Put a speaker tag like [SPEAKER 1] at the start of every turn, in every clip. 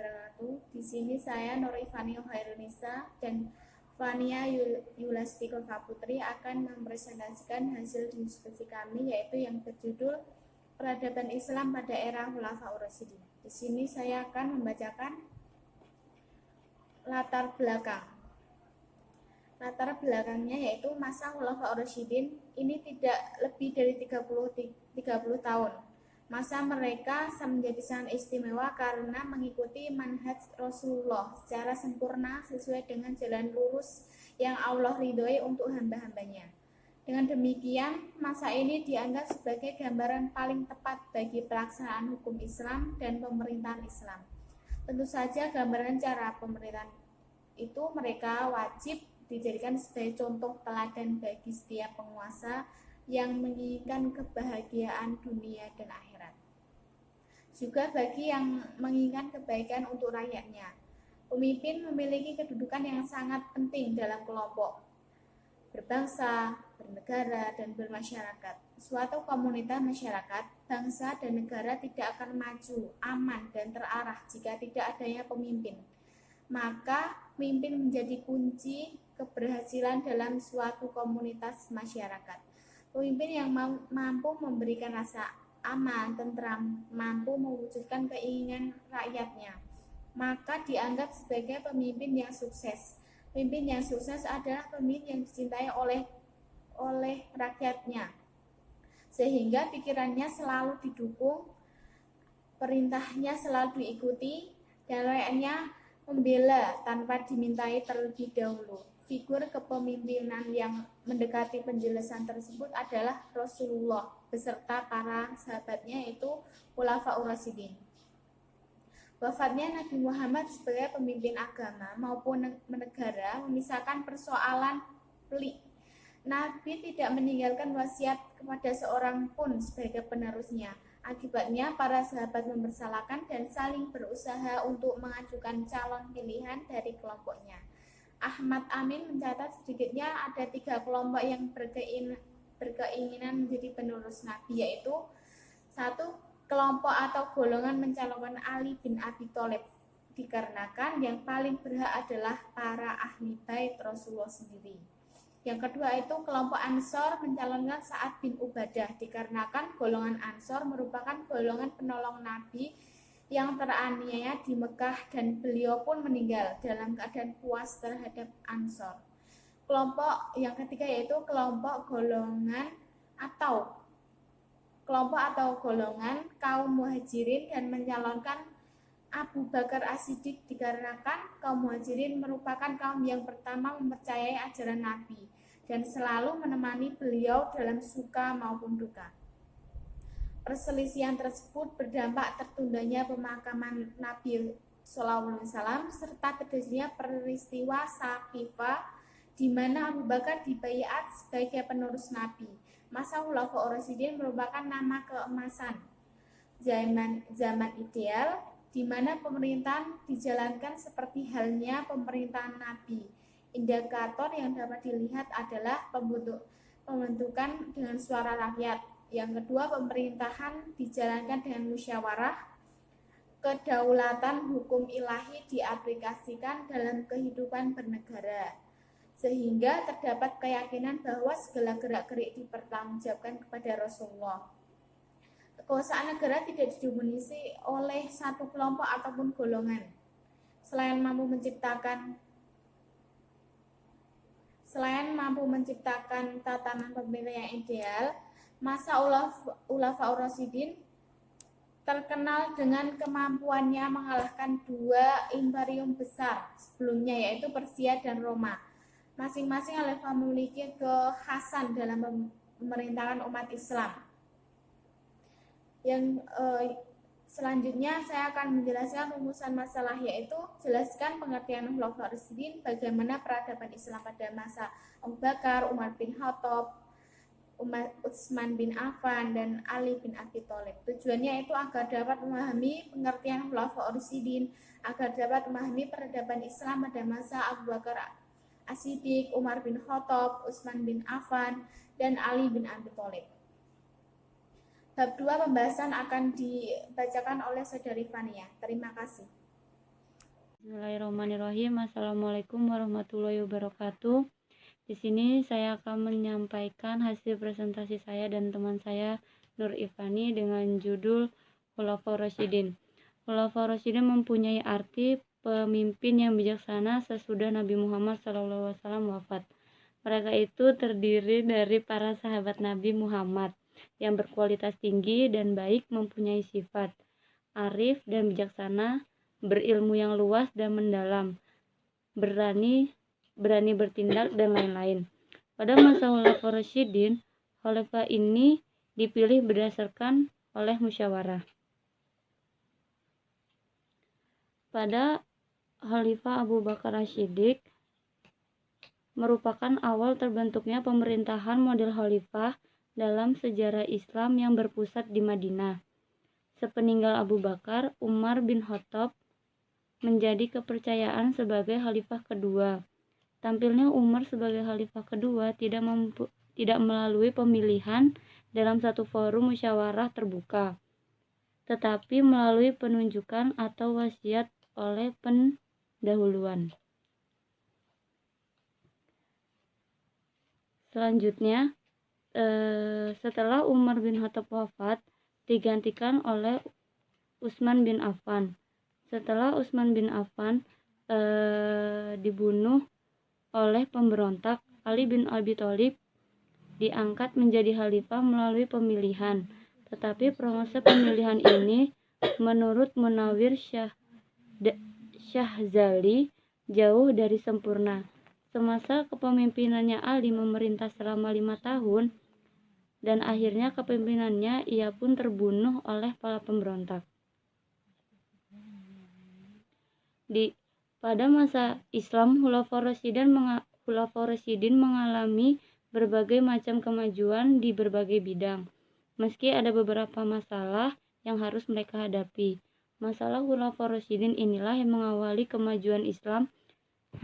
[SPEAKER 1] wabarakatuh. Di sini saya Nur Ifani Hairunisa dan Fania Yulastika Putri akan mempresentasikan hasil diskusi kami, yaitu yang berjudul Peradaban Islam pada Era Khulafaur Rasyidin. Di sini saya akan membacakan latar belakang. Latar belakangnya yaitu masa Khulafaur Rasyidin ini tidak lebih dari 30 tahun. Masa mereka menjadi sangat istimewa karena mengikuti manhaj Rasulullah secara sempurna sesuai dengan jalan lurus yang Allah ridhoi untuk hamba-hambanya. Dengan demikian, masa ini dianggap sebagai gambaran paling tepat bagi pelaksanaan hukum Islam dan pemerintahan Islam. Tentu saja gambaran cara pemerintahan itu mereka wajib dijadikan sebagai contoh teladan bagi setiap penguasa yang menginginkan kebahagiaan dunia dan akhirat. Juga bagi yang menginginkan kebaikan untuk rakyatnya. Pemimpin memiliki kedudukan yang sangat penting dalam kelompok berbangsa, bernegara, dan bermasyarakat. Suatu komunitas masyarakat, bangsa, dan negara tidak akan maju, aman, dan terarah jika tidak adanya pemimpin. Maka, pemimpin menjadi kunci keberhasilan dalam suatu komunitas masyarakat. Pemimpin yang mampu memberikan rasa aman, tentram, mampu mewujudkan keinginan rakyatnya, maka dianggap sebagai pemimpin yang sukses. Pemimpin yang sukses adalah pemimpin yang dicintai oleh rakyatnya, sehingga pikirannya selalu didukung, perintahnya selalu diikuti, dan rakyatnya membela tanpa dimintai terlebih dahulu. Figur kepemimpinan yang mendekati penjelasan tersebut adalah Rasulullah beserta para sahabatnya, yaitu Khulafaur Rasyidin. Wafatnya Nabi Muhammad sebagai pemimpin agama maupun negara memisahkan persoalan pelik. Nabi tidak meninggalkan wasiat kepada seorang pun sebagai penerusnya. Akibatnya para sahabat mempersalahkan dan saling berusaha untuk mengajukan calon pilihan dari kelompoknya. Ahmad Amin mencatat sedikitnya ada 3 kelompok yang berkeinginan menjadi penerus Nabi, yaitu 1. Kelompok atau golongan mencalonkan Ali bin Abi Thalib, dikarenakan yang paling berhak adalah para ahli bait Rasulullah sendiri. Yang kedua itu kelompok Ansor mencalonkan Sa'ad bin Ubadah, dikarenakan golongan Ansor merupakan golongan penolong Nabi yang teraniaya di Mekah dan beliau pun meninggal dalam keadaan puas terhadap Ansor. Kelompok yang ketiga yaitu kelompok atau golongan kaum Muhajirin dan mencalonkan Abu Bakar As-Siddiq, dikarenakan kaum Muhajirin merupakan kaum yang pertama mempercayai ajaran Nabi dan selalu menemani beliau dalam suka maupun duka. Perselisihan tersebut berdampak tertundanya pemakaman Nabi SAW serta terjadinya peristiwa Saqifah di mana Abu Bakar dibaiat sebagai penerus Nabi. Masa Khulafaur Rasyidin merupakan nama keemasan zaman ideal di mana pemerintahan dijalankan seperti halnya pemerintahan Nabi. Indikator yang dapat dilihat adalah pembentukan dengan suara rakyat. Yang kedua, pemerintahan dijalankan dengan musyawarah. Kedaulatan hukum ilahi diaplikasikan dalam kehidupan bernegara, sehingga terdapat keyakinan bahwa segala gerak-gerik dipertanggungjawabkan kepada Rasulullah. Kekuasaan negara tidak didominasi oleh satu kelompok ataupun golongan. Selain mampu menciptakan tatanan pemerintahan yang ideal, masa Khulafaur Rasyidin terkenal dengan kemampuannya mengalahkan 2 imperium besar sebelumnya, yaitu Persia dan Roma. Masing-masing khalifah memiliki kekhasan dalam pemerintahan umat Islam. Selanjutnya saya akan menjelaskan rumusan masalah, yaitu jelaskan pengertian Khulafaur Rasyidin, bagaimana peradaban Islam pada masa Abu Bakar, Umar bin Khattab, Utsman bin Affan, dan Ali bin Abi Thalib. Tujuannya itu agar dapat memahami pengertian Khulafaur Rasyidin, agar dapat memahami peradaban Islam pada masa Abu Bakar As-Siddiq, Umar bin Khattab, Utsman bin Affan, dan Ali bin Abi Thalib. Bab 2 pembahasan akan dibacakan oleh Saudari Fania. Terima kasih.
[SPEAKER 2] Bismillahirrahmanirrahim. Assalamualaikum warahmatullahi wabarakatuh. Di sini saya akan menyampaikan hasil presentasi saya dan teman saya Nur Ifani dengan judul Khulafaur Rasyidin. Khulafaur Rasyidin mempunyai arti pemimpin yang bijaksana sesudah Nabi Muhammad SAW wafat. Mereka itu terdiri dari para sahabat Nabi Muhammad yang berkualitas tinggi dan baik, mempunyai sifat arif dan bijaksana, berilmu yang luas dan mendalam, berani bertindak, dan lain-lain. Pada masa Khulafaur Rasyidin, khalifah ini dipilih berdasarkan oleh musyawarah. Pada Khalifah Abu Bakar As-Siddiq merupakan awal terbentuknya pemerintahan model khalifah dalam sejarah Islam yang berpusat di Madinah. Sepeninggal Abu Bakar, Umar bin Khattab menjadi kepercayaan sebagai khalifah kedua. Tampilnya Umar sebagai khalifah kedua tidak melalui pemilihan dalam satu forum musyawarah terbuka, tetapi melalui penunjukan atau wasiat oleh pendahuluan. Selanjutnya, setelah Umar bin Khattab wafat, digantikan oleh Utsman bin Affan. Setelah Utsman bin Affan dibunuh oleh pemberontak, Ali bin Abi Thalib diangkat menjadi khalifah melalui pemilihan. Tetapi proses pemilihan ini menurut Munawir Syahzali jauh dari sempurna. Semasa kepemimpinannya Ali memerintah selama 5 tahun, dan akhirnya kepemimpinannya ia pun terbunuh oleh para pemberontak. Pada masa Islam, Khulafaur Rasyidin mengalami berbagai macam kemajuan di berbagai bidang. Meski ada beberapa masalah yang harus mereka hadapi, masalah Khulafaur Rasyidin inilah yang mengawali kemajuan Islam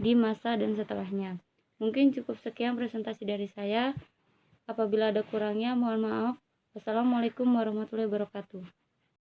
[SPEAKER 2] di masa dan setelahnya. Mungkin cukup sekian presentasi dari saya. Apabila ada kurangnya, mohon maaf. Wassalamualaikum warahmatullahi wabarakatuh.